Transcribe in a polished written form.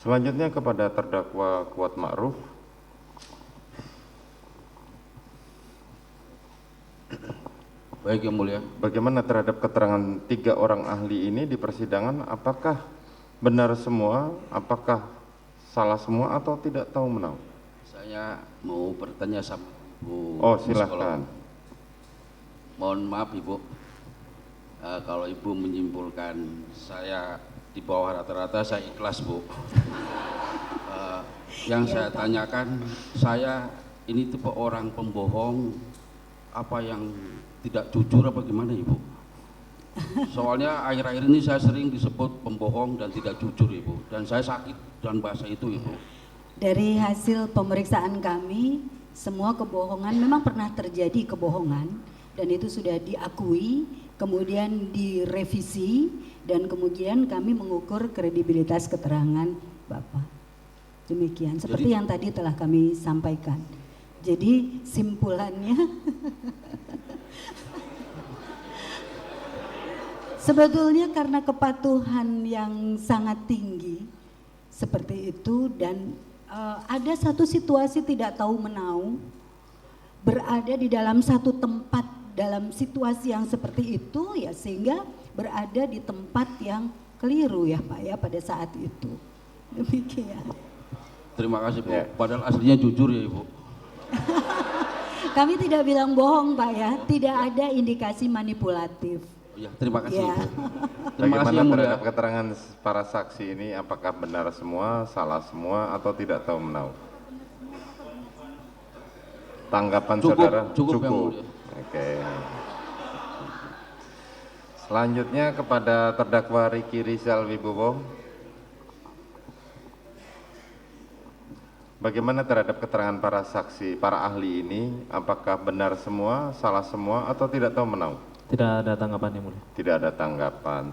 Selanjutnya kepada terdakwa Kuat Ma'ruf. Baik Yang Mulia. Bagaimana terhadap keterangan 3 orang ahli ini di persidangan? Apakah benar semua? Apakah salah semua atau tidak tahu menau? Saya mau bertanya sama Bu. Oh, silahkan. Mohon maaf Ibu, kalau Ibu menyimpulkan saya di bawah rata-rata, saya ikhlas Bu. Yang saya tanyakan, saya ini tipe orang pembohong apa yang tidak jujur apa gimana Ibu? Soalnya akhir-akhir ini saya sering disebut pembohong dan tidak jujur Ibu, dan saya sakit dan bahasa itu Ibu. Dari hasil pemeriksaan kami, semua kebohongan memang pernah terjadi kebohongan dan itu sudah diakui, kemudian direvisi dan kemudian kami mengukur kredibilitas keterangan Bapak. Demikian, seperti yang tadi telah kami sampaikan. Jadi simpulannya sebetulnya karena kepatuhan yang sangat tinggi seperti itu dan ada satu situasi tidak tahu menau, berada di dalam satu tempat dalam situasi yang seperti itu ya, sehingga berada di tempat yang keliru ya Pak ya pada saat itu. Demikian. Terima kasih Bu. Padahal aslinya jujur ya Ibu. Kami tidak bilang bohong Pak ya, tidak ada indikasi manipulatif. Ya, terima kasih Ya. Ibu. Terima kasih Bagaimana Yang Mulia. terhadap keterangan para saksi ini? Apakah benar semua, salah semua, atau tidak tahu menau? Tanggapan saudara? Cukup Yang Mulia. Oke. Selanjutnya kepada terdakwa Riki Rizal Wibowo. Bagaimana terhadap keterangan para saksi, para ahli ini? Apakah benar semua, salah semua, atau tidak tahu menau? Tidak ada tanggapan Yang Mulia. Tidak ada tanggapan.